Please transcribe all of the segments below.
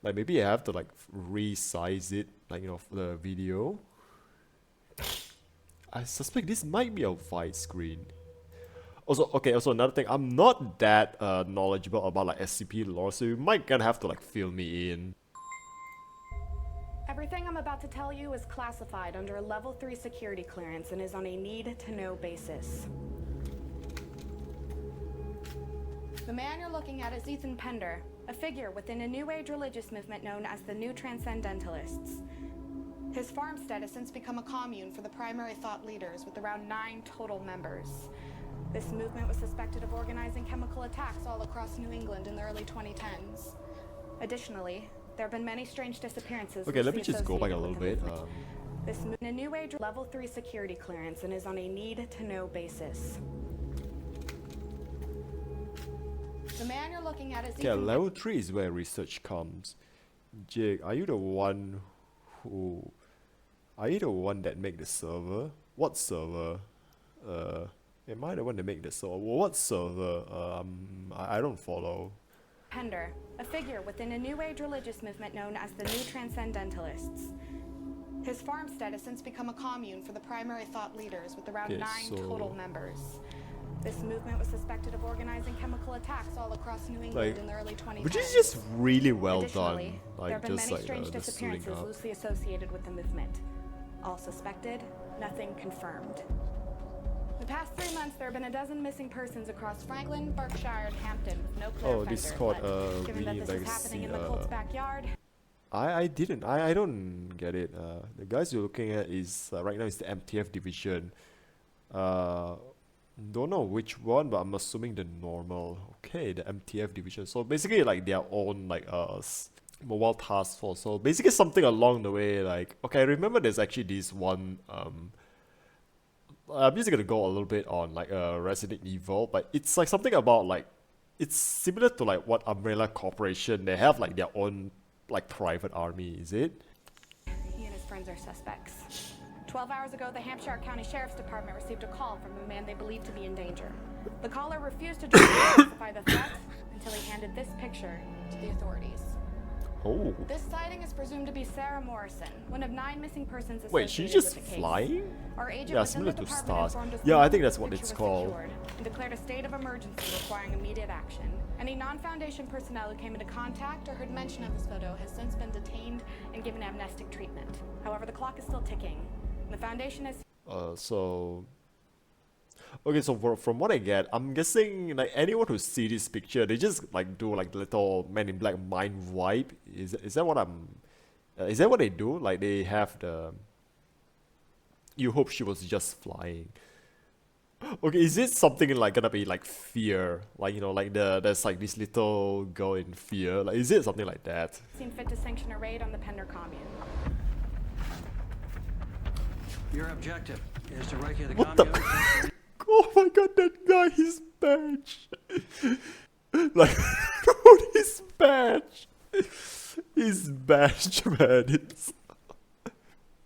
Like maybe I have to like resize it, like you know, for the video. I suspect this might be a widescreen. Also, okay, also another thing, I'm not that knowledgeable about like SCP lore, so you might gonna have to like fill me in. Everything I'm about to tell you is classified under a level 3 security clearance and is on a need-to-know basis. The man you're looking at is Ethan Pender, a figure within a New Age religious movement known as the New Transcendentalists. His farmstead has since become a commune for the primary thought leaders with around 9 total members. This movement was suspected of organizing chemical attacks all across New England in the early 2010s. Additionally, there have been many strange disappearances. Okay, let me just go back a little bit. This movement in a New Age level 3 security clearance and is on a need-to-know basis. The man you're looking at is Okay, level 3 is where research comes. Jake, are you the one that make the server? What server? Am I the one that make the server? What server? I don't follow. Pender, a figure within a New Age religious movement known as the New Transcendentalists. His farmstead has since become a commune for the primary thought leaders with around 9 total members. This movement was suspected of organizing chemical attacks all across New England in the early 2010s. Which is just really well done. There Like have been just many like strange the suiting disappearances up. loosely associated with the movement. All suspected, nothing confirmed. The past 3 months, there have been a dozen missing persons across Franklin, Berkshire, and Hampton with no clear offender. Discord, given that this is happening in the cult's backyard. I don't get it. The guys you're looking at is right now is the MTF division. Don't know which one, but I'm assuming the normal. Okay, the MTF division. So basically like their own like mobile task force. So basically something along the way like, okay, I remember there's actually this one I'm just gonna go a little bit on like Resident Evil, but it's like something about like, it's similar to like what Umbrella Corporation, they have like their own like private army, is it? He and his friends are suspects. 12 hours ago, the Hampshire County Sheriff's Department received a call from a man they believed to be in danger. The caller refused to justify the threat until he handed this picture to the authorities. Oh. This sighting is presumed to be Sarah Morrison, one of 9 missing persons associated Wait, she's just with the case. flying? Our agent Yeah, within the similar to department stars. informed us Yeah, the I think moment that's the what it's picture was called. secured and declared a state of emergency requiring immediate action. Any non-Foundation personnel who came into contact or heard mention of this photo has since been detained and given amnestic treatment. However, the clock is still ticking. The Foundation has... Okay, so from what I get, I'm guessing like anyone who see this picture, they just like do like little Men in Black mind wipe. Is that what is that what they do? Like they have the... You hope she was just flying. Okay, is it something like gonna be like Fear? Like, you know, like there's like this little girl in Fear. Like, is it something like that? ...seen fit to sanction a raid on the Pender commune. Your objective is to break the What commune. the... Oh my god, that guy, his badge. Like, his badge. His badge, man, it's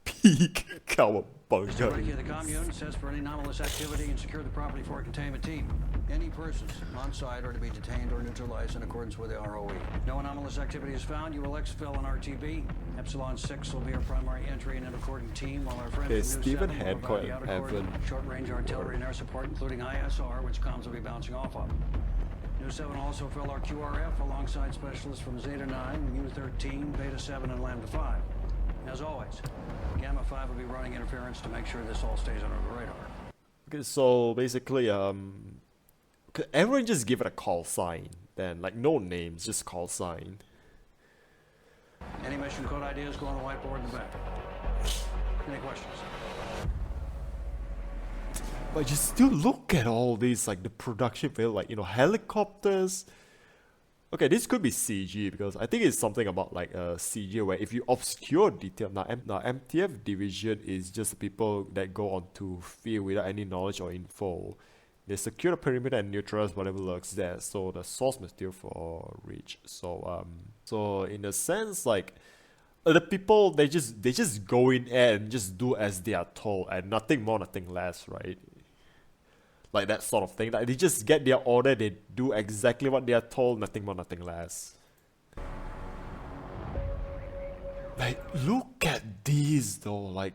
peak cowabunga. Break the commune, assess for any anomalous activity, and secure the property for a containment team. Any persons on site are to be detained or neutralized in accordance with the ROE. No anomalous activity is found, you will exfil an RTB. Epsilon 6 will be our primary entry and an according team, while our friends Okay, at New Stephen 7 will Hancock provide the outer Evan. cordon, short-range artillery and air support, including ISR, which comms will be bouncing off of. New 7 will also fill our QRF alongside specialists from Zeta 9, U13, Beta 7, and Lambda 5. As always, Gamma 5 will be running interference to make sure this all stays under the radar. Okay, so basically, could everyone just give it a call sign? Then, like, no names, just call sign. Any mission code ideas go on the whiteboard in the back. Any questions? But you still look at all these, like, the production value, like, you know, helicopters. Okay, this could be CG, because I think it's something about, like, CG, where if you obscure detail, now MTF division is just people that go onto field without any knowledge or info. They secure the perimeter and neutralize whatever lurks there, so the source material for reach. So, so in a sense, like, the people, they just go in and just do as they are told, and nothing more, nothing less, right? Like that sort of thing. Like they just get their order, they do exactly what they are told, nothing more, nothing less. Like, look at these though, like,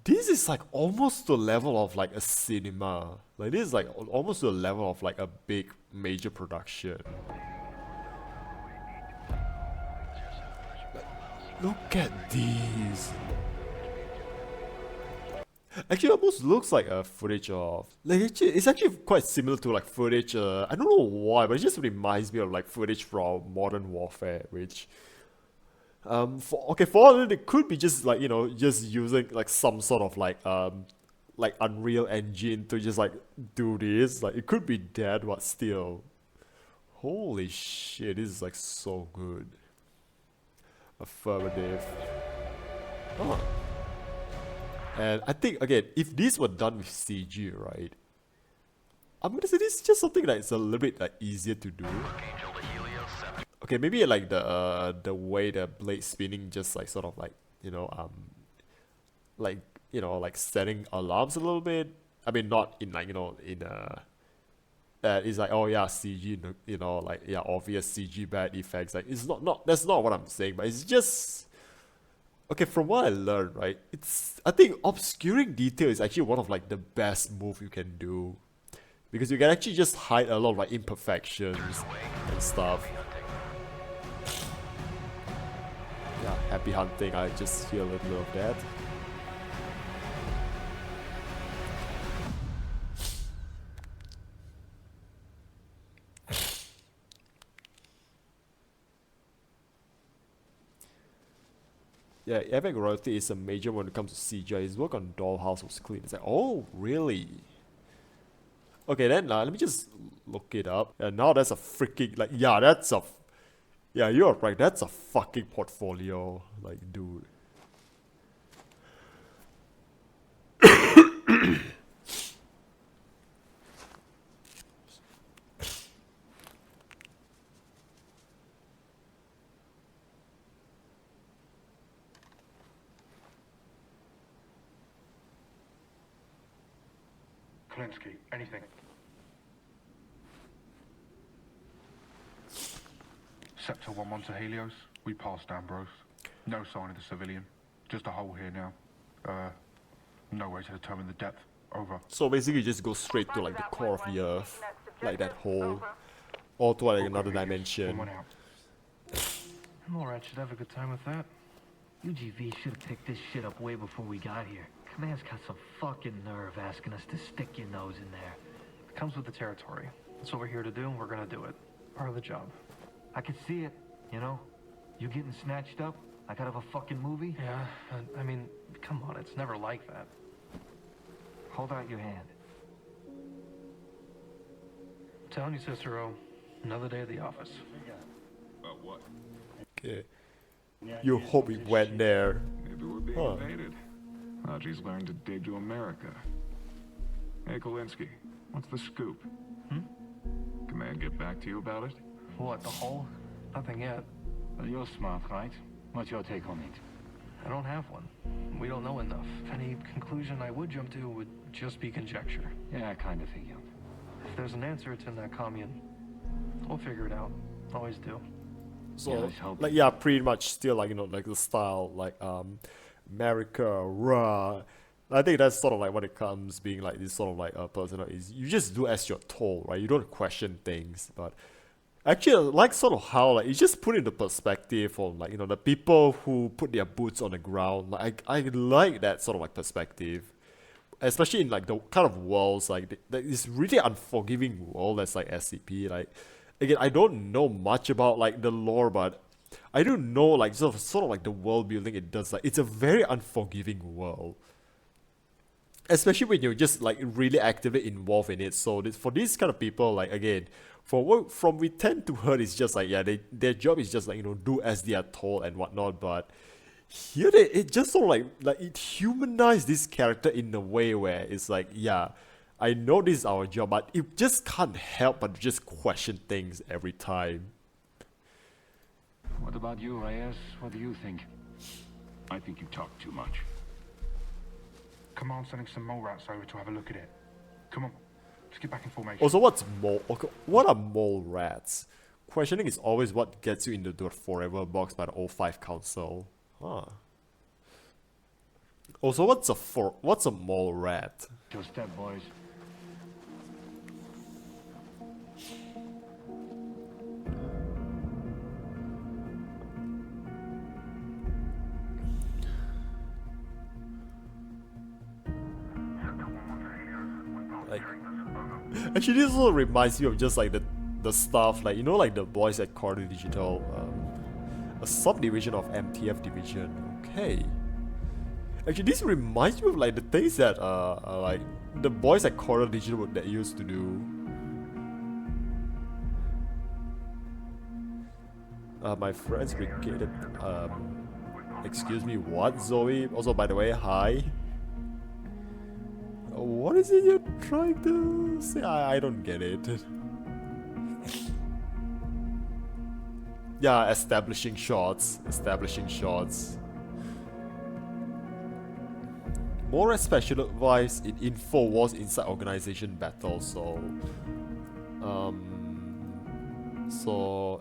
this is like almost the level of like a cinema. Like, this is like almost the level of like a big major production. Like, look at these. Actually, it almost looks like a footage of, like, actually, it's actually quite similar to like footage, I don't know why, but it just reminds me of like footage from Modern Warfare, which, for it could be just like, you know, just using like some sort of like Unreal Engine to just like do this, like it could be that, but still, holy shit, this is like so good. Affirmative. Huh. And I think, again, if these were done with CG, right, I'm gonna say this is just something that's a little bit like easier to do. Okay, maybe like the way the blade spinning just like sort of like, you know, like, you know, like setting alarms a little bit. I mean, not in like, you know, in it's like, oh yeah, CG, you know, like, yeah, obvious CG bad effects. Like, it's not that's not what I'm saying, but it's just, okay, from what I learned, right, I think obscuring detail is actually one of like the best move you can do, because you can actually just hide a lot of like imperfections and stuff. Yeah, happy hunting. I just hear a little bit of that. Yeah, Epic Royalty is a major when it comes to CGI. His work on Dollhouse was clean. It's like, oh, really? Okay, then let me just look it up. And now that's a freaking, like, yeah, yeah, you're right. That's a fucking portfolio. Like, dude. Klinsky, anything? Sector 1-1 to Helios. We passed Ambrose. No sign of the civilian. Just a hole here now. No way to determine the depth. Over. So basically just go straight to like the core of the earth. Like that hole. Or to like another dimension. MacLeod should have a good time with that. UGV should have picked this shit up way before we got here. Command's got some fucking nerve asking us to stick your nose in there. It comes with the territory. That's what we're here to do, and we're gonna do it. Part of the job. I can see it, you know? You getting snatched up? Like out of a fucking movie? Yeah, I mean, come on, it's never like that. Hold out your hand. I'm telling you, Cicero, another day at the office. About what? Okay. You hope we went there. Maybe we're being invaded. Haji's learned to dig to America. Hey, Klinsky, what's the scoop? Command get back to you about it? What, the hole? Nothing yet. Well, you're smart, right? What's your take on it? I don't have one. We don't know enough. Any conclusion I would jump to would just be conjecture. Yeah, I kind of figured. If there's an answer, it's in that commune. We'll figure it out. Always do. So, like, yeah, pretty much still, like, you know, like the style, like, America, rah. I think that's sort of like what it comes being like this sort of like a person is you just do as you're told, right? You don't question things, but actually, I like sort of how like you just put into perspective on like, you know, the people who put their boots on the ground. Like I like that sort of like perspective, especially in like the kind of worlds like this really unforgiving world that's like SCP. Like again, I don't know much about like the lore, but I do know like sort of like the world building it does. Like it's a very unforgiving world, especially when you're just like really actively involved in it. So for these kind of people, like again, from we tend to heard, it's just like, yeah, their job is just like, you know, do as they are told and whatnot. But here it just sort of like it humanized this character in a way where it's like, yeah, I know this is our job, but it just can't help but just question things every time. What about you, Reyes? What do you think? I think you talk too much. Command sending some mole rats over to have a look at it. Come on, let's get back in formation. Also, what's mole? Okay, what are mole rats? Questioning is always what gets you into the forever box by the O5 Council. Huh. Also, what's a mole rat? To a step, boys. Like, actually, this also reminds me of just like the stuff, like, you know, like the boys at Corridor Digital, a subdivision of MTF Division. Okay. Actually, this reminds me of like the things that like the boys at Corridor Digital that used to do. My friends brigaded. Excuse me, what, Zoe? Also, by the way, hi. What is it you're trying to say? I don't get it. Yeah, establishing shots. Establishing shots. More specialized in info wars inside organization battles, so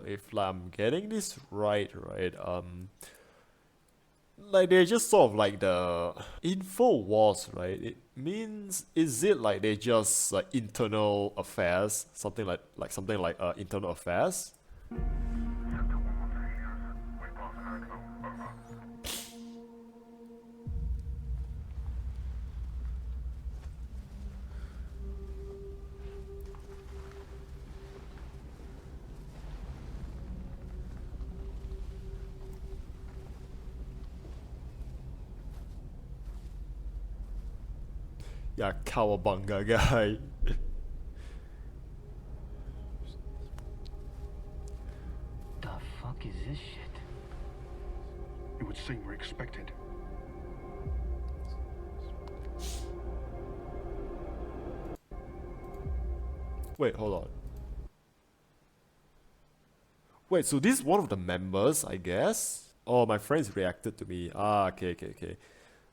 if like, I'm getting this right, like they're just sort of like the info wars, right? It means, is it like they just like internal affairs, something like internal affairs? Yeah, Cowabunga guy. The fuck is this shit? It would seem we're expected. Wait, hold on. Wait, so this is one of the members, I guess? Oh, my friends reacted to me. Ah, okay.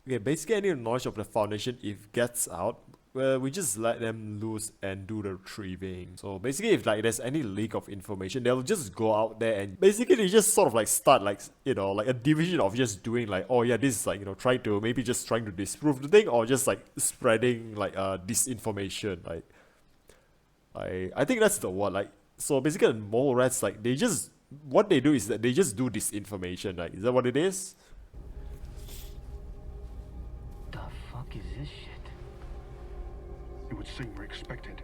Okay, basically any knowledge of the Foundation, if gets out, well, we just let them loose and do the retrieving. So basically, if like there's any leak of information, they'll just go out there and basically they just sort of like start like, you know, like a division of just doing like, oh yeah, this is like, you know, trying to disprove the thing, or just like spreading like disinformation. Like, I think that's the word. Like, so basically, mole rats, like what they do is that they just do disinformation. Like, is that what it is? The fuck is this shit? It would seem we're expected.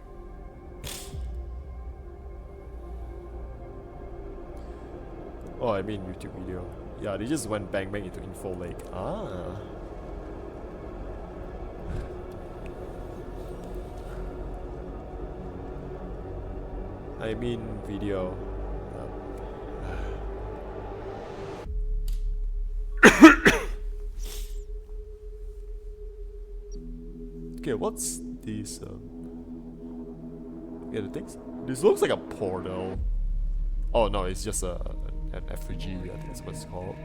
Oh, I mean YouTube video. Yeah, they just went bang into info lake. Ah. I mean video. Okay, what's this? Yeah, the things. This looks like a portal. Oh no, it's just an effigy. I think that's what it's called.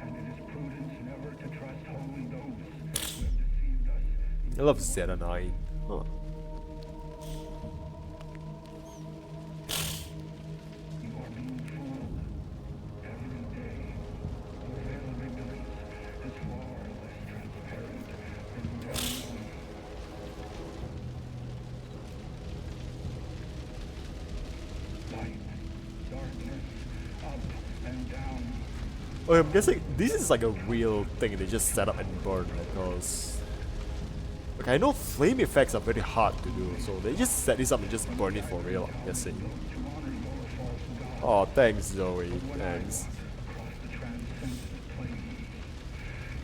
And it is prudence never to trust wholly those who have deceived us. I love Zeta 9. Huh. You are being fooled. Every day, your veil of ignorance is far less transparent than the unknown. Light, darkness, up and down. Oh, I'm guessing this is like a real thing they just set up and burn, because like I know flame effects are very hard to do, so they just set this up and just burn it for real, I'm guessing. Oh, thanks Zoe, thanks. Across the transcendent plains,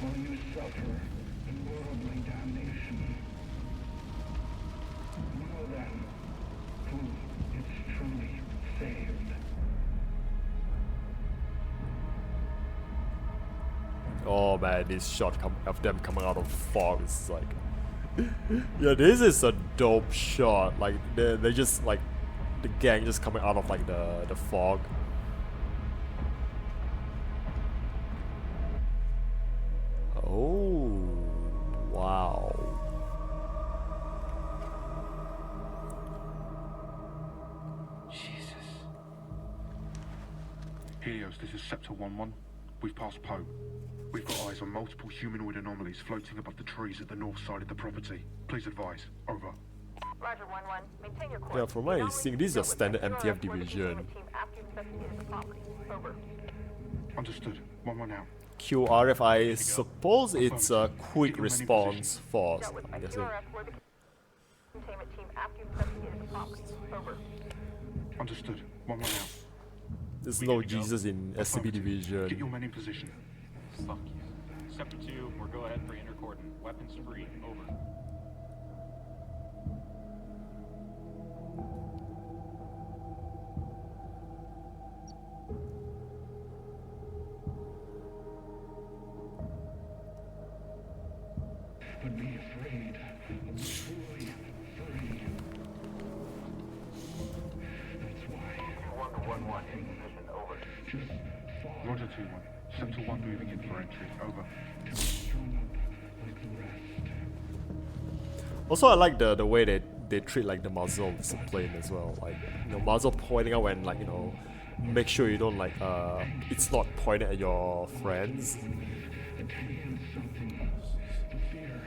while you suffer in worldly damnation. Know then who is truly saved. Oh man, this shot of them coming out of fog is like, yeah, this is a dope shot. Like they just like the gang just coming out of like the fog. Oh wow. Jesus. Helios, this is Scepter 1-1. We've passed Poe. We've got eyes on multiple humanoid anomalies floating above the trees at the north side of the property. Please advise. Over. Roger, 1-1. Maintain your course. Yeah, from what I see, this is a standard MTF division. Over. Understood. 1-1 out. QRF, I suppose it's a quick response force, I'm guessing. Containment team after you've investigated the property. Over. Understood. 1-1 out. There's no Jesus in SCP Get division. your men in position. Fuck you. Sector 2, we're go ahead for intercordon. Weapons free. Over. But be afraid of the truly free. That's why. 1-1 in position. Over. Just follow Roger 2-1. Sector 1 moving in for entry. Over. to be strung up like the rest. Also, I like the way they treat like the muzzle discipline as well. Like, you know, muzzle pointing out when, like, you know, make sure you don't like it's not pointed at your friends. Until you sense something else. The fear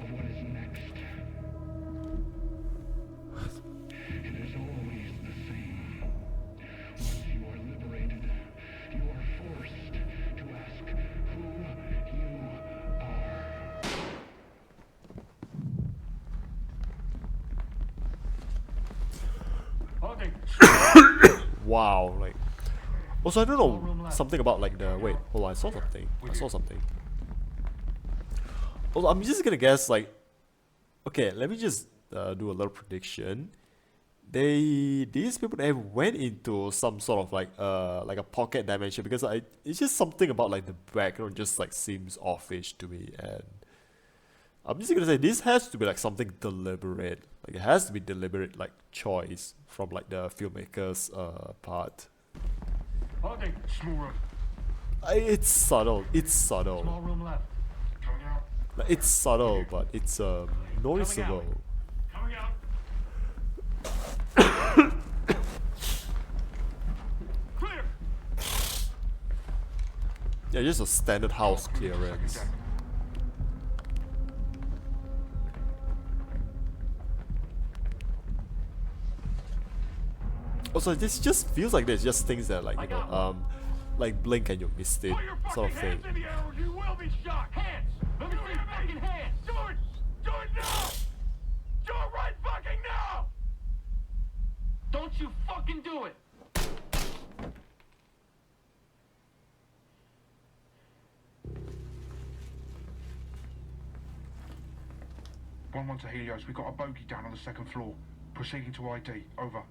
of what is next. It is always the same. Once you are liberated, you are forced to ask who you are. Wow, like. Also, I don't know something about like the wait. Hold on, I saw something. I saw something. Also, I'm just gonna guess like. Okay, let me just do a little prediction. These people they went into some sort of like a pocket dimension because it's just something about like the background just like seems offish to me, and I'm just gonna say this has to be like something deliberate. Like it has to be deliberate like choice from like the filmmakers part. Okay, small room. It's subtle. It's subtle. Small room left. Coming out. Like, it's subtle, but it's noticeable. Coming out. Clear. Yeah, just a standard house clearance. Also, this just feels like there's just things that like you know like blink and you missed it sort of thing. Hands in the air or you will be shot. Hands. Let me see your fucking hands. Do it. Do it now. Do it right fucking now. Don't you fucking do it! 1-1 to Helios. We got a bogey down on the second floor. Proceeding to ID. Over.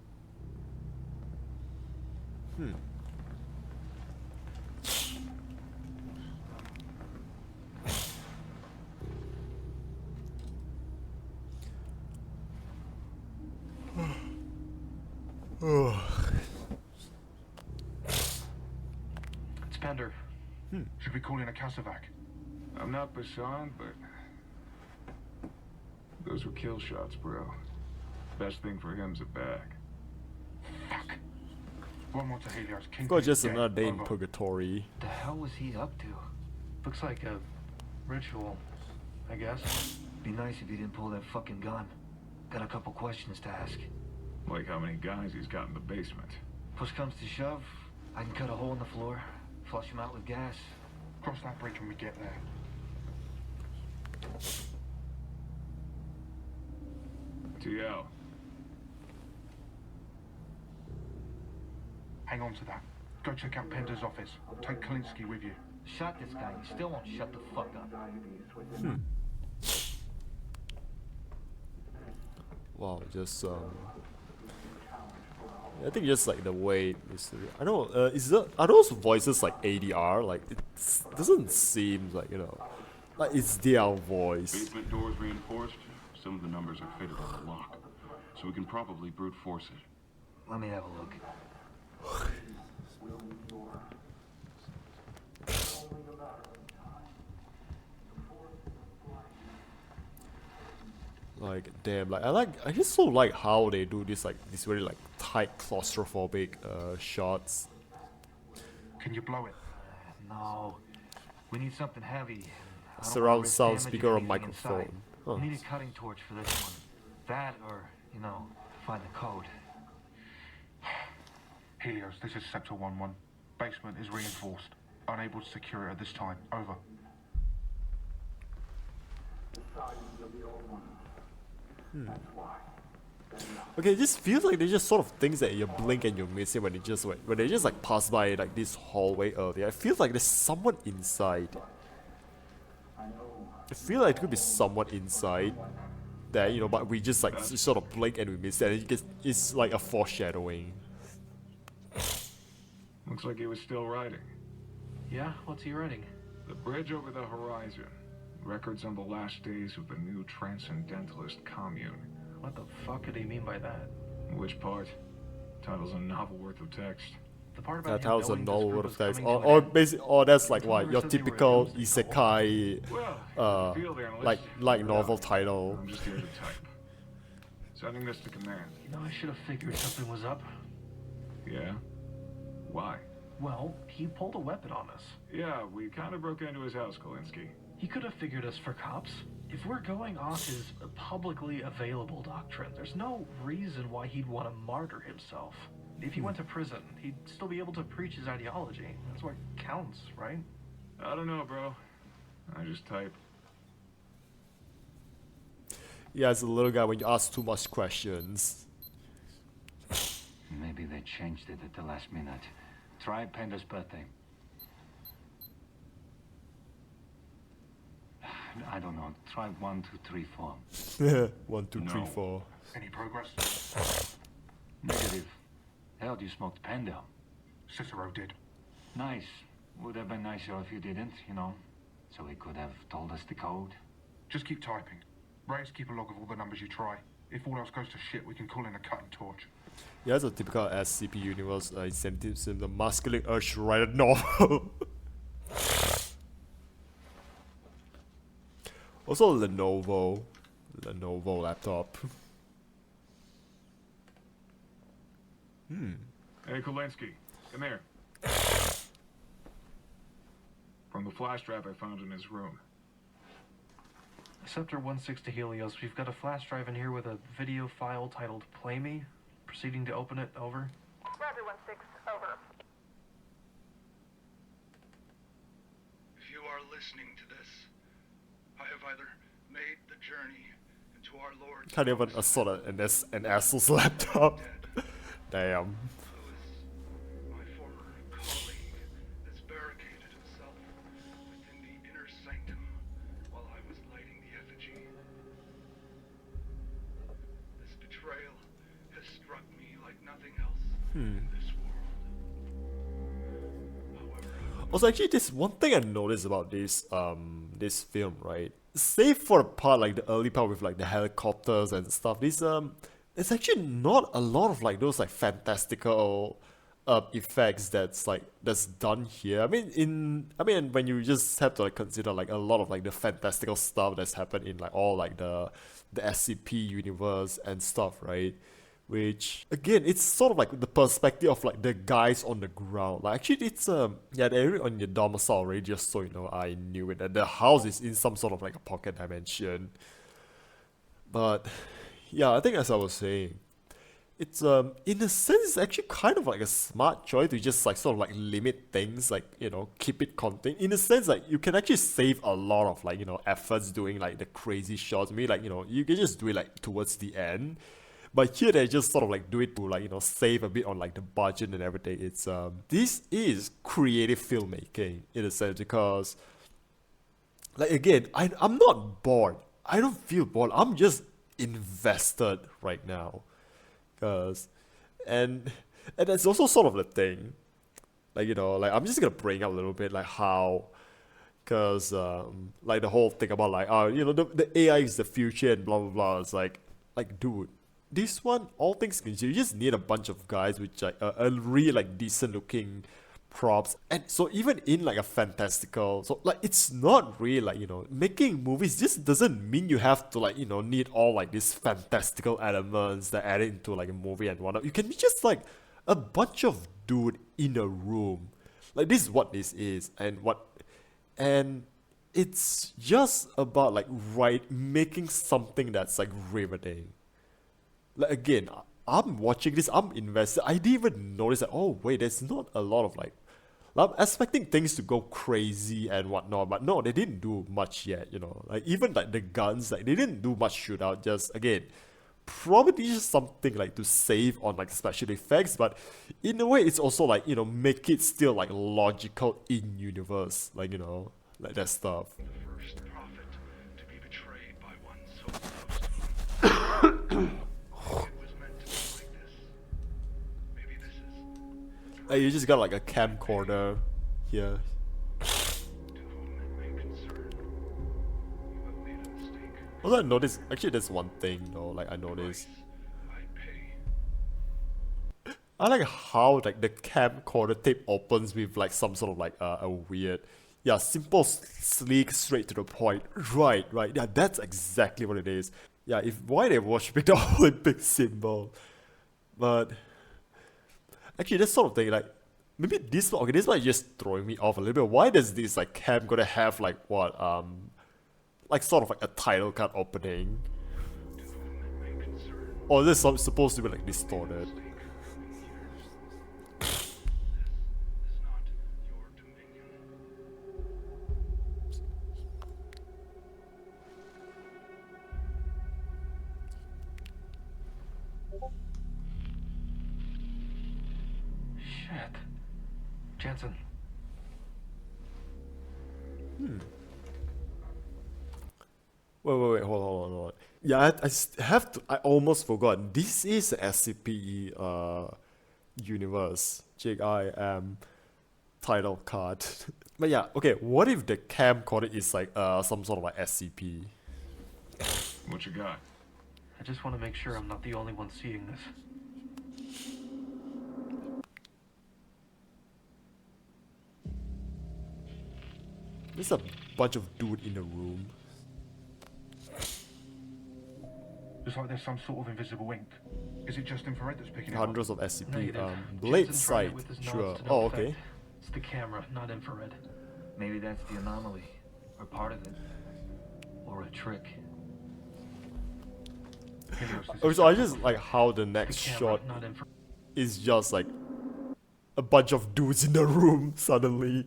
It's Pender. Should we call in a Casevac? I'm not Bashan, but those were kill shots, bro. Best thing for him's a bag. Fuck. 1-1 to Helios. King Got just dead. another day in Over. purgatory. The hell was he up to? Looks like a ritual, I guess. Be nice if he didn't pull that fucking gun. Got a couple questions to ask. Like how many guys he's got in the basement. Push comes to shove, I can cut a hole in the floor, flush him out with gas. Cross that bridge when we get there. TL. Hang on to that. Go check out Pender's office. Take Kalinsky with you. Shot this guy, he still won't shut the fuck up. Wow, just I think just like the way it's, I don't know, are those voices like ADR? Like it doesn't seem like, you know, like it's their voice. Basement doors reinforced. Some of the numbers are fitted on the lock, so we can probably brute force it. Let me have a look. Like damn, like I just so like how they do this, like this very like tight claustrophobic shots. Can you blow it? no. We need something heavy. I don't Surround wanna risk sound damaging speaker or anything inside. microphone. Huh. We need a cutting torch for this one. That or, you know, find the code. Helios, this is Sector 1-1. Basement is reinforced. Unable to secure it at this time. Over. Okay, it just feels like there's just sort of things that you blink and you're missing when they just like pass by like this hallway earlier. It feels like there's someone inside. I feel like it could be someone inside there, you know, but we just like sort of blink and we miss it, and it's like a foreshadowing. Looks like he was still writing. Yeah? What's he writing? The bridge over the horizon. Records on the last days of the new transcendentalist commune. What the fuck could he mean by that? Which part? Title's a novel worth of text. The part That about tells a him knowing novel this worth group of was text. coming to Or an end. basically, or that's like what your Rumor said they were typical nosy. isekai, Well, if you feel the analyst, like novel title. I'm just here to type. Sending this to command. You know, I should have figured something was up. Yeah? Why? Well, he pulled a weapon on us. Yeah, we kind of broke into his house, Kolinsky. He could have figured us for cops. If we're going off his publicly available doctrine, there's no reason why he'd want to martyr himself. If he went to prison, he'd still be able to preach his ideology. That's what counts, right? I don't know, bro. I just type. Yeah, as a little guy, when you ask too much questions. Maybe they changed it at the last minute. Try Panda's birthday. I don't know. Try 1, 2, 3, 4. 1, 2, 3, 4. Any progress? Negative. Hell, you smoked Panda. Cicero did. Nice. Would have been nicer if you didn't, you know. So he could have told us the code. Just keep typing. Rays keep a log of all the numbers you try. If all else goes to shit, we can call in a cutting torch. Yeah, it's a typical SCP universe incentives in the masculine urge to write a novel. Also Lenovo laptop. Hey, Kolinsky, come here. From the flash drive I found in his room. Scepter 160 Helios, we've got a flash drive in here with a video file titled Play Me. Proceeding to open it, over. Roger 1-6, over. If you are listening to this, I have either made the journey into our Lord's Can't even assault an asshole's laptop. Damn. my former colleague has barricaded himself within the inner sanctum while I was lighting the effigy. This betrayal has struck me like nothing else in this world. However, Also, actually, this one thing I noticed about this this film, right? Save for the part like the early part with like the helicopters and stuff. There's actually not a lot of like those like fantastical effects that's done here. I mean when you just have to like consider like a lot of like the fantastical stuff that's happened in like all like the SCP universe and stuff, right? Which again, it's sort of like the perspective of like the guys on the ground. Like actually, it's yeah, they're on your domicile already. Just so you know, I knew it. And the house is in some sort of like a pocket dimension. But yeah, I think as I was saying, it's in a sense it's actually kind of like a smart choice to just like sort of like limit things, like, you know, keep it contained. In a sense, like you can actually save a lot of like, you know, efforts doing like the crazy shots. Maybe like, you know, you can just do it like towards the end. But here they just sort of like do it to like, you know, save a bit on like the budget and everything. It's this is creative filmmaking in a sense, because like again, I'm not bored. I don't feel bored. I'm just invested right now. And that's also sort of the thing. Like, you know, like I'm just gonna bring up a little bit like how, because like the whole thing about like, you know, the AI is the future and blah blah blah. It's like dude, this one, all things considered, you just need a bunch of guys with like a really like decent looking props. And so even in like a fantastical, so like it's not really like, you know, making movies just doesn't mean you have to like, you know, need all like these fantastical elements that add into like a movie and whatnot. You can be just like a bunch of dude in a room Like this is what this is, and it's just about like making something that's like riveting. Like again, I'm watching this, I'm invested. I didn't even notice that. Oh wait, there's not a lot of like. I'm expecting things to go crazy and whatnot, but no, they didn't do much yet. You know, like even like the guns, like they didn't do much shootout. Just again, probably just something like to save on like special effects, but in a way, it's also like, you know, make it still like logical in universe, like, you know, like that stuff. First prophet to be betrayed by one so close to him. It was meant to be like this. Maybe this is. Like, you just got like a camcorder here. To whom it may concern, you have made a mistake. Also, I noticed, actually there's one thing though, like I noticed. I pay. I like how like the camcorder tape opens with like some sort of like a weird, yeah, simple, sleek, straight to the point. Right, yeah, that's exactly what it is. Yeah, why they worshiping the Olympic symbol, but actually this sort of thing, like maybe this one is just throwing me off a little bit. Why does this like cam gonna have like what like sort of like a title card opening, or is this supposed to be like distorted? Shit. Jensen. Wait, hold on. Yeah, I almost forgot. This is the SCP universe. Jake, I am title card. But yeah, okay, what if the camcorder is like some sort of like SCP? What you got? I just want to make sure I'm not the only one seeing this. There's a bunch of dude in the room. It's like there's some sort of invisible ink. Is it just infrared that's picking it up? Hundreds of SCP. Negative. Blade Jensen tried it sight. with his nods Sure. to no Oh, effect. okay. It's the camera, not infrared. Maybe that's the anomaly, or part of it. Or a trick. Okay, so I just like how the next Camera, shot not infrared. is just like a bunch of dudes in the room suddenly.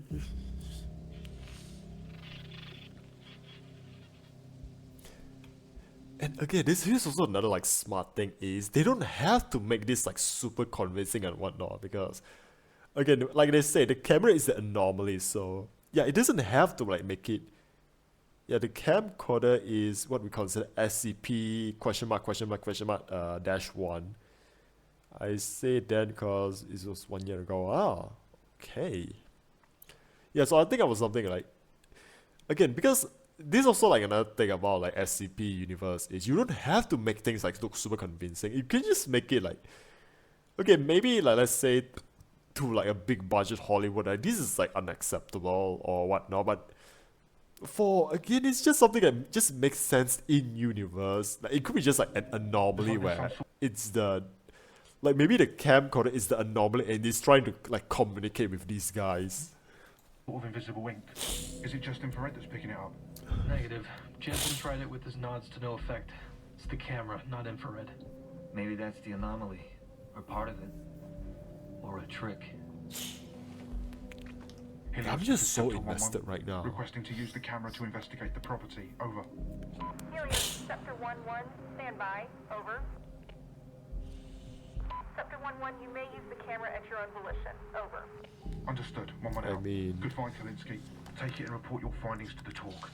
And again, here's also another like smart thing is they don't have to make this like super convincing and whatnot, because again, like they say, the camera is the anomaly, so yeah, it doesn't have to like make it. Yeah, the camcorder is what we consider SCP -, I say that because it was 1 year ago. Ah, okay. Yeah, so I think I was something like, again, because this is also like another thing about like SCP universe is you don't have to make things like look super convincing. You can just make it like, okay, maybe like let's say to like a big budget Hollywood, like this is like unacceptable or whatnot, but for again, it's just something that just makes sense in universe. Like it could be just like an anomaly where it's the, like maybe the camcorder is the anomaly and it's trying to like communicate with these guys. Sort of invisible ink. Is it just infrared that's picking it up? Negative. Jensen tried it with his nods to no effect. It's the camera, not infrared. Maybe that's the anomaly, or part of it. Or a trick. I'm just so invested right now. Requesting to use the camera to investigate the property. Over. Helium, Sector 1-1, stand by. Over. Sector 1-1, you may use the camera at your own volition. Over. Understood. 1-1 out. I mean, Good find, Kalinsky. Take it and report your findings to the talk.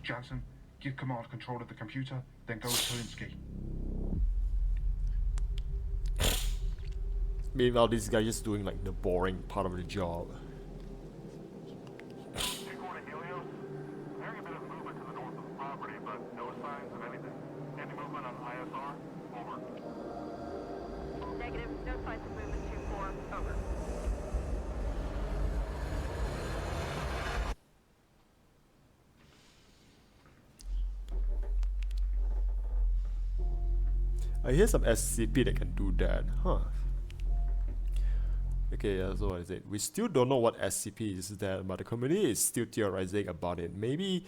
Jansen, give command control of the computer, then go with Kalinsky. meanwhile, this guy just doing like the boring part of the job. Hearing a bit of movement to the north of the property, but no signs of anything. Any movement on ISR? Over. Negative, no signs of movement 2-4. Over. I hear some SCP that can do that, huh? Okay, so what is it? We still don't know what SCP is that, but the community is still theorizing about it. Maybe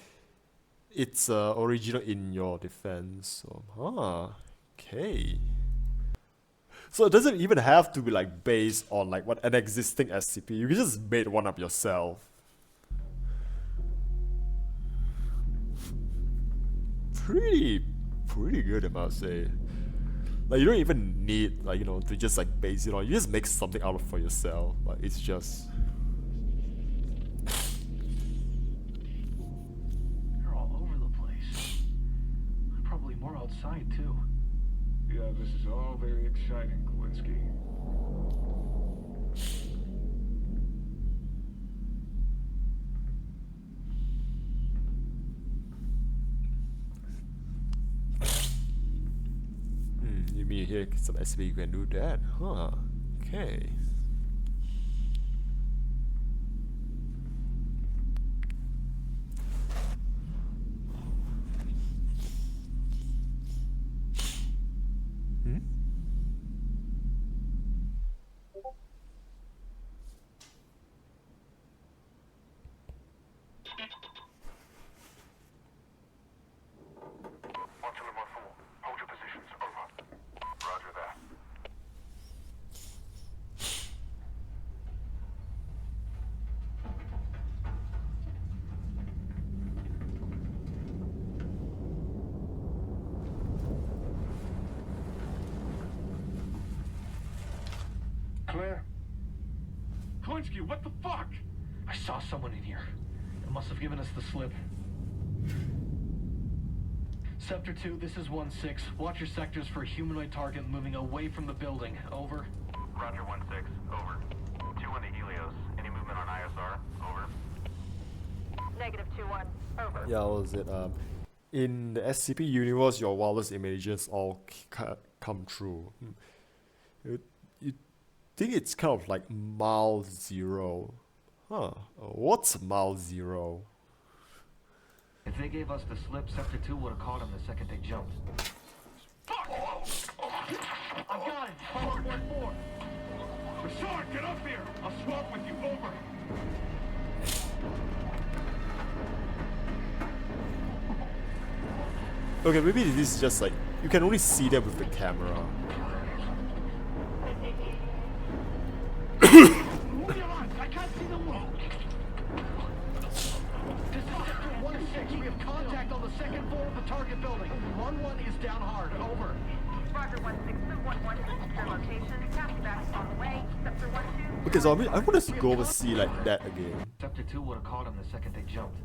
it's original in your defense. So, okay. So it doesn't even have to be like based on like what an existing SCP. You can just make one up yourself. Pretty good, I must say. Like, you don't even need, like, you know, to just like base it on. You just make something out of for yourself. Like, it's just. They're all over the place. Probably more outside too. Yeah, this is all very exciting, Kowalski. You mean here some SCP you can do that? Huh. Okay. Clear? Kowalski, what the fuck? I saw someone in here. It must have given us the slip. Sector 2, this is 1-6. Watch your sectors for a humanoid target moving away from the building. Over. Roger 1-6, over. 2 on the Helios. Any movement on ISR? Over. Negative 2-1, over. Yeah, what was it? In the SCP universe, your wildest images all come true. You think it's kind of like mile zero. Huh. What's mile zero? If they gave us the slip, Sector 2 would have caught him the second they jumped. Fuck! I got it! 514! Rashad, get up here! I'll swap with you, over! Okay, maybe this is just like, you can only see them with the camera. I can't see them well. This is Sector 1-6. We have contact on the second floor of the target building. 1-1 is down hard. Over. Roger 1-6, move 1-1 to secure location. Copy back on the way. Sector 1-2. Okay, so I want us to go over see like that again. Sector 2 would have caught him the second they jumped.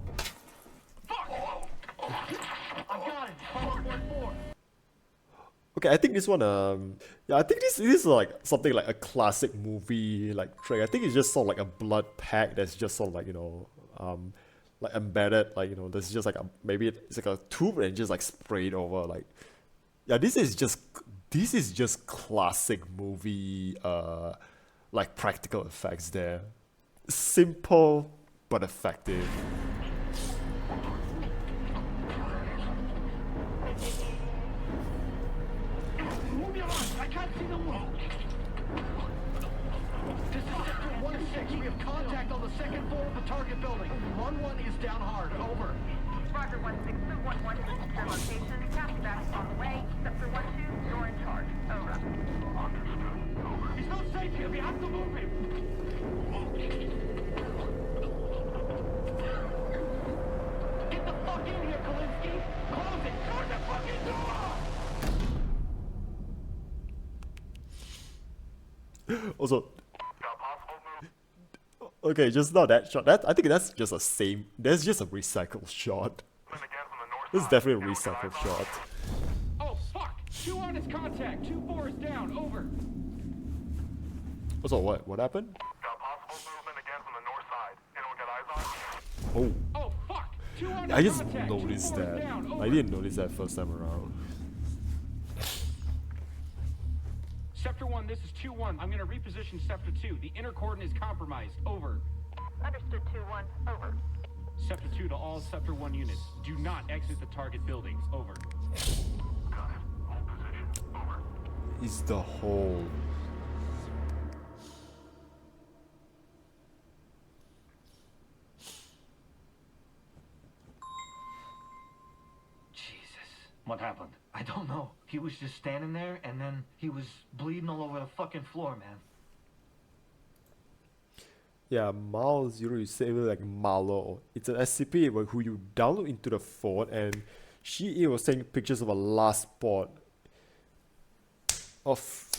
Fuck! I got it. 514. Okay, I think this one, yeah, I think this is like something like a classic movie like trick. I think it's just sort of like a blood pack that's just sort of like, you know, like embedded, like, you know, there's just like maybe it's like a tube and just like sprayed over, like, yeah, this is just classic movie, like practical effects there. Simple but effective. I can't see them well. This is Sector 1-6. We have contact on the second floor of the target building. 1-1 is down hard. Over. Roger 1-6, move 1-1 to secure location. Copy back on the way. Sector 1-2, you're in charge. Over. Understood. Over. He's not safe here. We have to move him. Get the fuck in here, Kowalski. Close it. Close the fucking door. Also, okay, just not that shot. That I think that's just a same. That's just a recycled shot. This is definitely a recycled shot. Oh, fuck! 2-1 is contact. 2-4 is down. Over. Also, what happened? Got possible movement again from the north side. Anyone got eyes on? Oh, Oh, fuck! 2-1 I is just contact. noticed 2-4 is that. down. Over. I didn't notice that first time around. Sector 1, this is 2-1. I'm gonna reposition Sector 2. The inner cordon is compromised. Over. Understood 2-1, over. Sector 2 to all Sector 1 units. Do not exit the target building. Over. Got it. Hold position. Over. Is the hole. What happened? I don't know. He was just standing there, and then he was bleeding all over the fucking floor, man. Yeah, Mal 007 like Malo. It's an SCP who you download into the phone, and she was taking pictures of a last spot of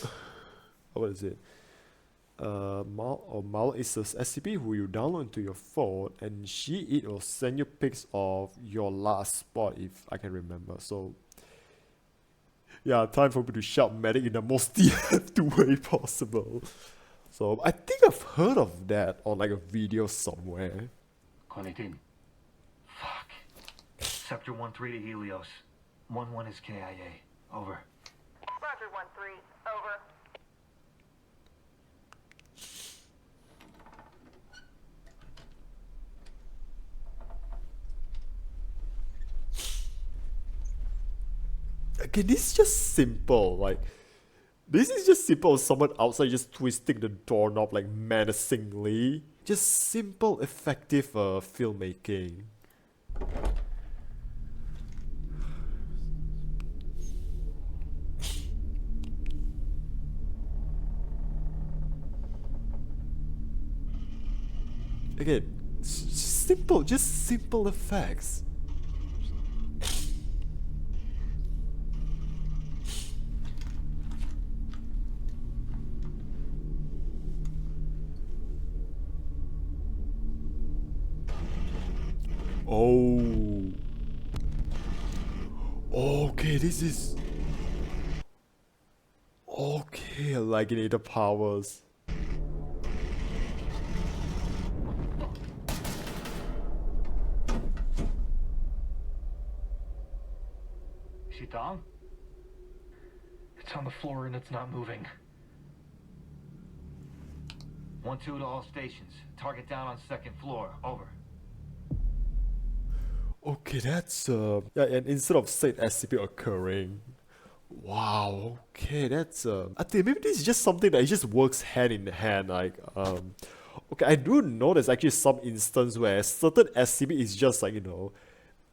what is it? Mal is an SCP who you download into your phone, and it will send you pics of your last spot, if I can remember. So yeah, time for me to shout medic in the most TF2 way possible. So I think I've heard of that on like a video somewhere. Call it in. Fuck. Sector 1-3 to Helios. 1-1 is KIA. Over. Roger, 1-3. Over. Okay, this is just simple. Like, this is just simple as someone outside just twisting the doorknob like menacingly. Just simple, effective filmmaking. Again, simple, just simple effects. Oh. Okay, this is... Okay, Laginator powers. Is she down? It's on the floor and it's not moving. 1-2 to all stations. Target down on 2nd floor. Over. Okay, that's yeah, and instead of said SCP occurring. Wow, okay, that's I think maybe this is just something that it just works hand in hand, like okay, I do know there's actually some instance where certain SCP is just like, you know,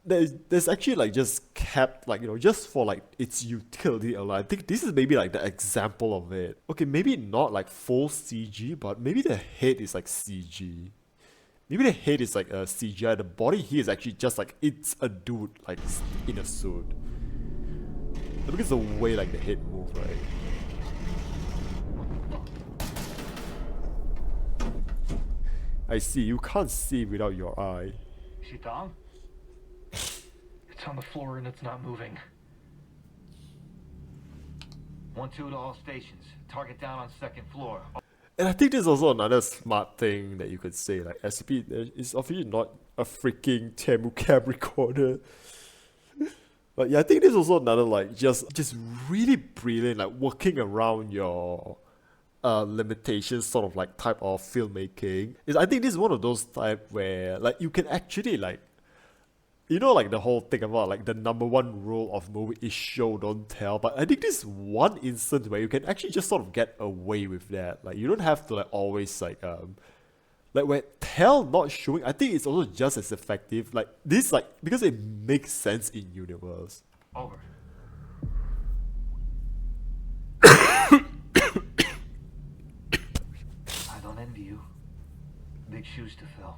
there's actually like just kept like, you know, just for like its utility alone. I think this is maybe like the example of it. Okay, maybe not like full CG, but maybe the head is like CG. Maybe the head is like a CGI, the body here is actually just like, it's a dude like in a suit. Because the way like the head moves, right? I see, you can't see without your eye. Is she down? It's on the floor and it's not moving. 1-2 to all stations. Target down on 2nd floor. And I think there's also another smart thing that you could say, like SCP is obviously not a freaking Temu cam recorder. But yeah, I think there's also another like just really brilliant like working around your limitations sort of like type of filmmaking. I think this is one of those type where like you can actually like, you know, like the whole thing about like the #1 rule of movie is show don't tell, but I think this is one instance where you can actually just sort of get away with that. Like you don't have to like always like where tell not showing, I think it's also just as effective. Like this, like because it makes sense in universe. Over. I don't envy you. Big shoes to fill.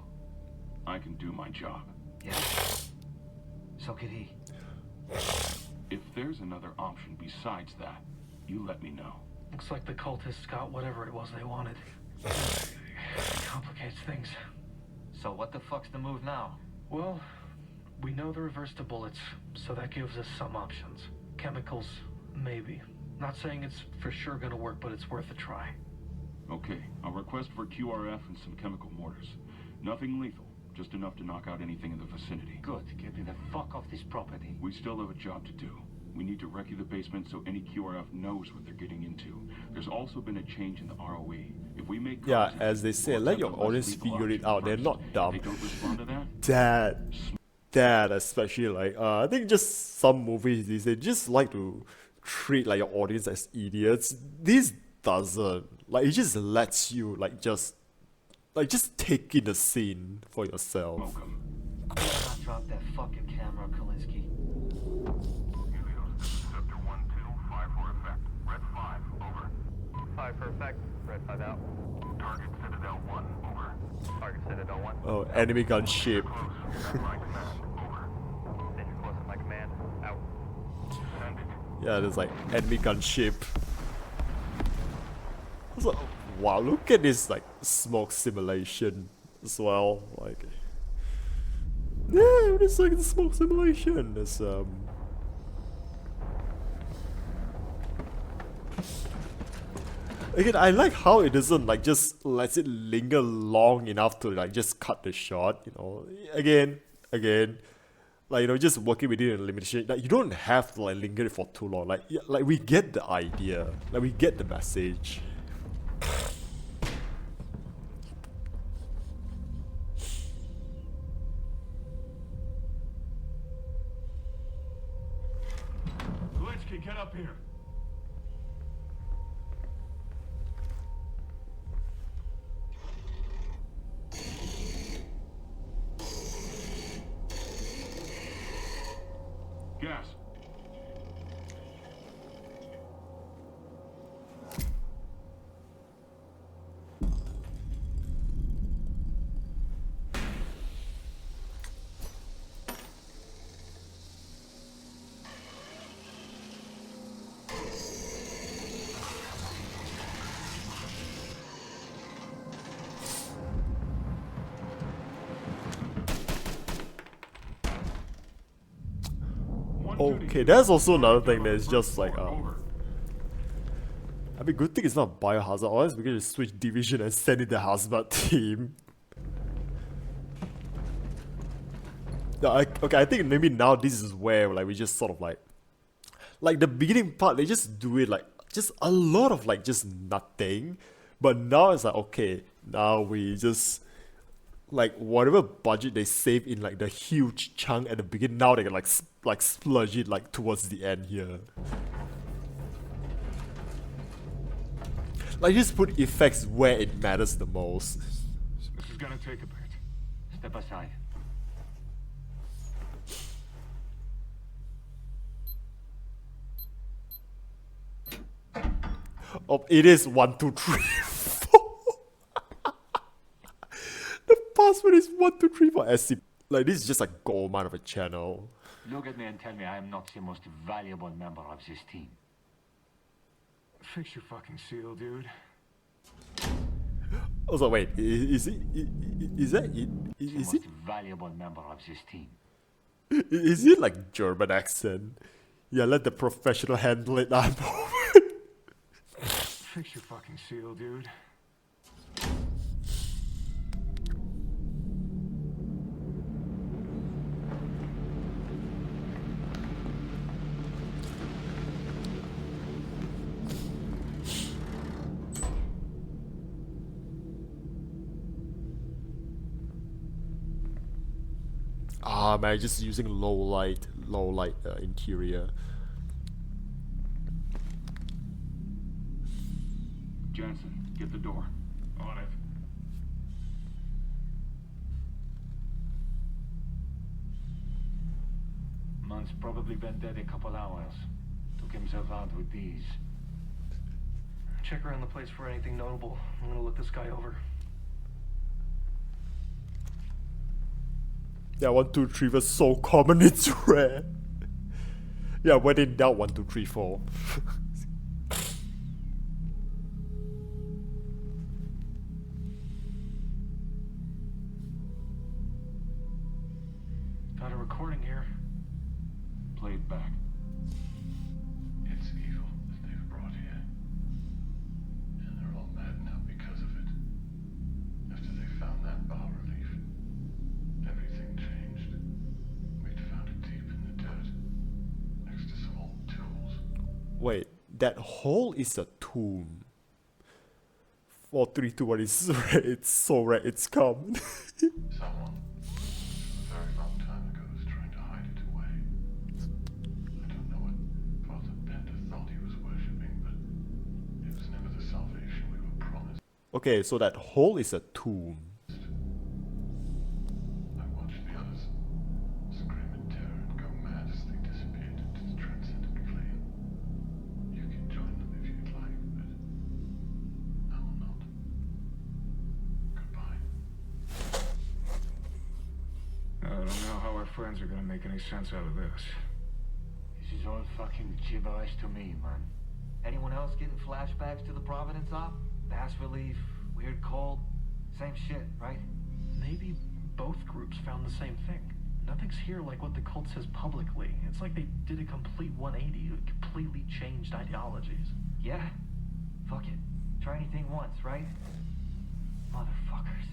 I can do my job. Yeah. So could he. If there's another option besides that, you let me know. Looks like the cultists got whatever it was they wanted. Complicates things. So what the fuck's the move now? Well, we know the reverse to bullets, so that gives us some options. Chemicals, maybe. Not saying it's for sure gonna work, but it's worth a try. Okay, I'll request for QRF and some chemical mortars. Nothing lethal, just enough to knock out anything in the vicinity. Good. Get me the fuck off this property. We still have a job to do. We need to recce the basement so any QRF knows what they're getting into. There's also been a change in the ROE. If we make as they say, let your audience figure it out. They're not dumb. They don't respond to that? That especially like I think just some movies these days just like to treat like your audience as idiots. This doesn't. Like it just lets you just take in the scene for yourself. Not drop that fucking camera, Kalinsky. Red 5, over. 5 perfect. Red 5 out. Target Citadel 1, over. Target Citadel 1. Oh, enemy gunship. Close at my command, over. Danger close at my command. Out. Send it. Yeah, there's like enemy gunship. So, wow, look at this like smoke simulation as well. Like, yeah, it's like the smoke simulation. It's again, I like how it doesn't like just lets it linger long enough to like just cut the shot. You know, again, like, you know, just working within a limitation. Like, you don't have to like linger it for too long. Like, yeah, like we get the idea. Like, we get the message. Zelensky, get up here. Gas. Okay, that's also another thing that's just like I mean, good thing it's not biohazard, or else we can just switch division and send in the hazmat team. Yeah, okay, I think maybe now this is where like we just sort of like the beginning part, they just do it like just a lot of like just nothing, but now it's like, okay, now we just like whatever budget they save in like the huge chunk at the beginning, now they can like splurge it like towards the end here. Like, just put effects where it matters the most. This is gonna take a bit. Step aside. Oh, it is 1, 2, 3, 4. The password is 1, 2, 3, 4 SCP. Like, this is just like gold mine of a channel. Look at me and tell me I am not the most valuable member of this team. Fix your fucking seal, dude. Also, wait, is that it? The Is most it? valuable member of this team. Is it like German accent? Yeah, let the professional handle it. I'm Fix your fucking seal, dude. Ah, man, just using low light interior. Jansen, get the door. On it. Man's probably been dead a couple hours. Took himself out with these. Check around the place for anything notable. I'm gonna look this guy over. Yeah, 1, 2, 3 was so common, it's rare. Yeah, when in doubt, 1, 2, 3, 4. Got a recording here. Play it back. It's evil that they've brought here. And they're all mad now because of it. After they found that bas relief, everything changed. We'd found it deep in the dirt, next to some old tools. Wait, that hole is a tomb. 4, 3, 2, 1, it's rare, it's so rare, it's come. Someone, a very long time ago, was trying to hide it away. I don't know what Father Bender thought he was worshipping, but it was never the salvation we were promised. Okay, so that hole is a tomb. I watched the others scream in terror and go mad as they disappeared into the transcendent flame. You can join them if friends are gonna make any sense out of this. This is all fucking gibberish to me, man. Anyone else getting flashbacks to the Providence op? Bass relief, weird cold, same shit, right? Maybe both groups found the same thing. Nothing's here like what the cult says publicly. It's like they did a complete 180, completely changed ideologies. Yeah? Fuck it. Try anything once, right? Motherfuckers.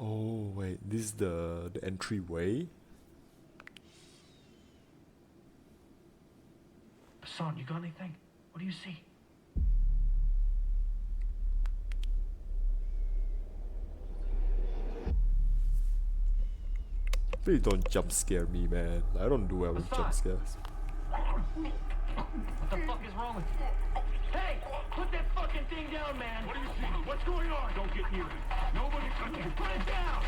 Oh wait, this is the entryway. Hassan, you got anything? What do you see? Please don't jump scare me, man. I don't do well with jump scares. What the fuck is wrong with you? Hey! Put that fucking thing down, man! What do you see? What's going on? Don't get near it. Nobody touch it. Put it down!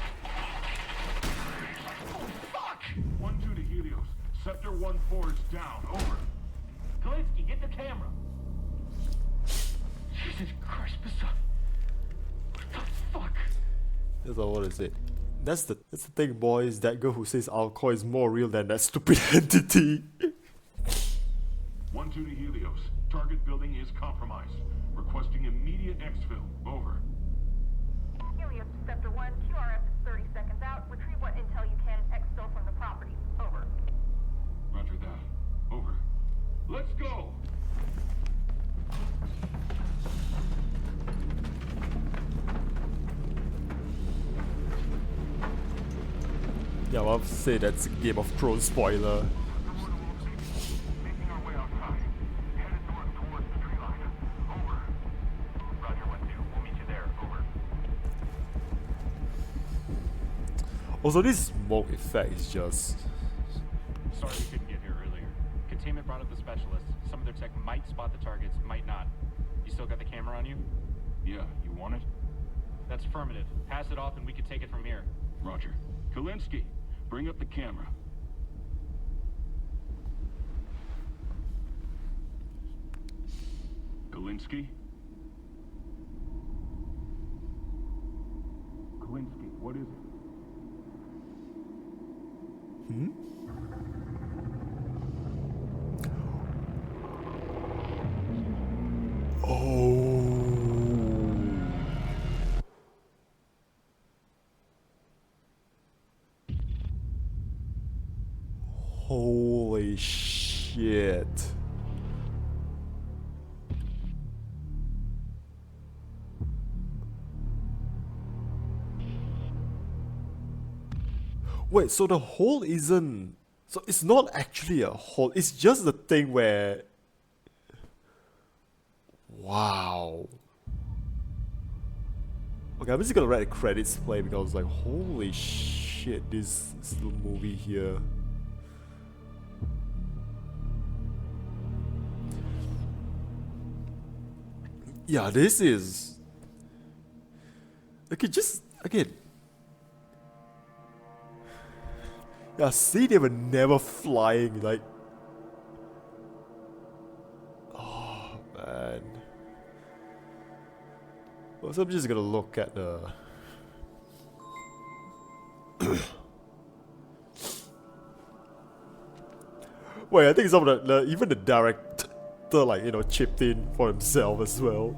Oh, fuck! 1-2 to Helios. Sector 1-4 is down. Over. Kalinsky, get the camera. Jesus Christ, Hassan. What the fuck? That's all I want to say. That's the thing, boys. That girl who says alcohol is more real than that stupid entity. 1-2 to Helios. Target building is compromised. Requesting immediate exfil. Over. Helios to Sector 1, QRF is 30 seconds out. Retrieve what intel you can and exfil from the property. Over. Roger that. Over. Let's go! Yeah, I'll say that's a Game of Thrones spoiler. Making our way outside. Headed north towards the tree line. Over. Roger, 1-2. We'll meet you there. Over. Also, this smoke effect is just... Sorry we couldn't get here earlier. Containment brought up the specialists. Some of their tech might spot the targets, might not. You still got the camera on you? Yeah, you want it? That's affirmative. Pass it off and we can take it from here. Roger. Kalinsky, bring up the camera. Kalinsky? Kalinsky, what is it? Hmm? Holy shit. Wait, so the hole isn't... So it's not actually a hole, it's just the thing where... Wow. Okay, I'm just gonna write the credits play because like, holy shit, this little movie here. Yeah, this is... Okay, just... Again. Yeah, see, they were never flying, like... Oh, man. Well, so I'm just gonna look at the... Wait, I think some of the even the director, like, you know, chipped in for himself as well.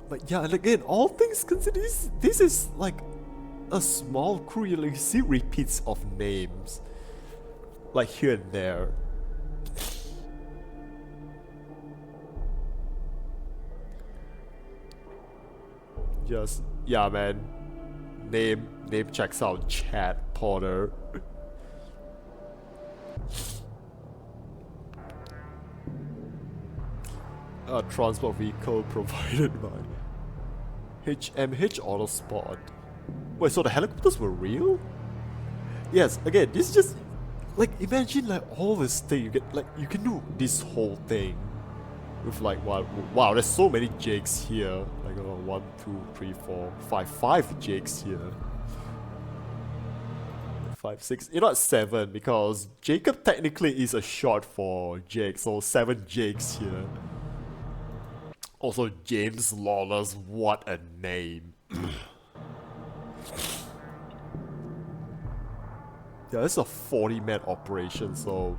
But yeah, and again, all things considered, this is like a small crew. You like, see repeats of names, like here and there. Just, yeah, man. Name checks out. Chad Potter. A transport vehicle provided by HMH Autospot. Wait, so the helicopters were real? Yes, again, this is just... Like, imagine like all this thing you get, like, you can do this whole thing with like, wow, there's so many Jakes here. Like, 1, 2, 3, 4, 5 Jakes here. 5, 6. You're not 7 because Jacob technically is a short for Jake, so 7 Jakes here. Also, James Lawless, what a name. Yeah, it's a 40-man operation, so...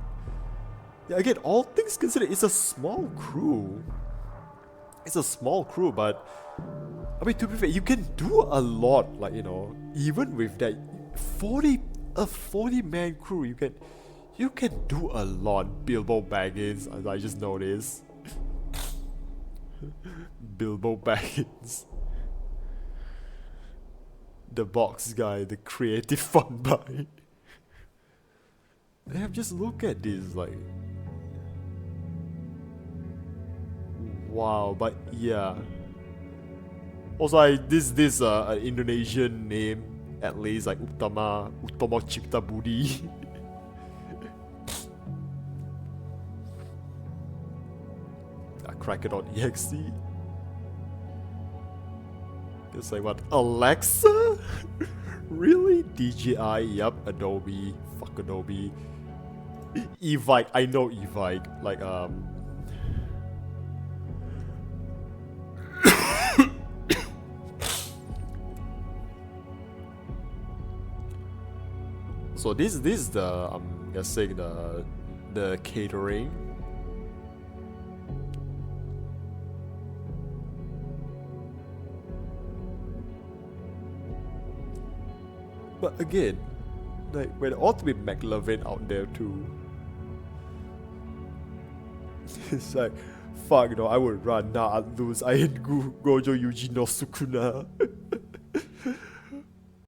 Yeah, again, all things considered, it's a small crew. It's a small crew, but... I mean, to be fair, you can do a lot, like, you know, even with that 40-man crew, you can do a lot. Bilbo Baggins, as I just noticed. Bilbo Baggins. The box guy, the creative fun buy. Damn, just look at this, like... Wow, but yeah. Also, this an Indonesian name, at least, like Utama Cipta Budi. Cracker.exe. It's like what? Alexa? Really? DJI? Yup, Adobe. Fuck Adobe. Evike, I know Evike. Like, So this is the, I'm guessing, the catering. But again, like, there ought to be MacLeod out there too. It's like, fuck no, I would run, nah, I'd lose, I ain't Gojo Yuji no Sukuna.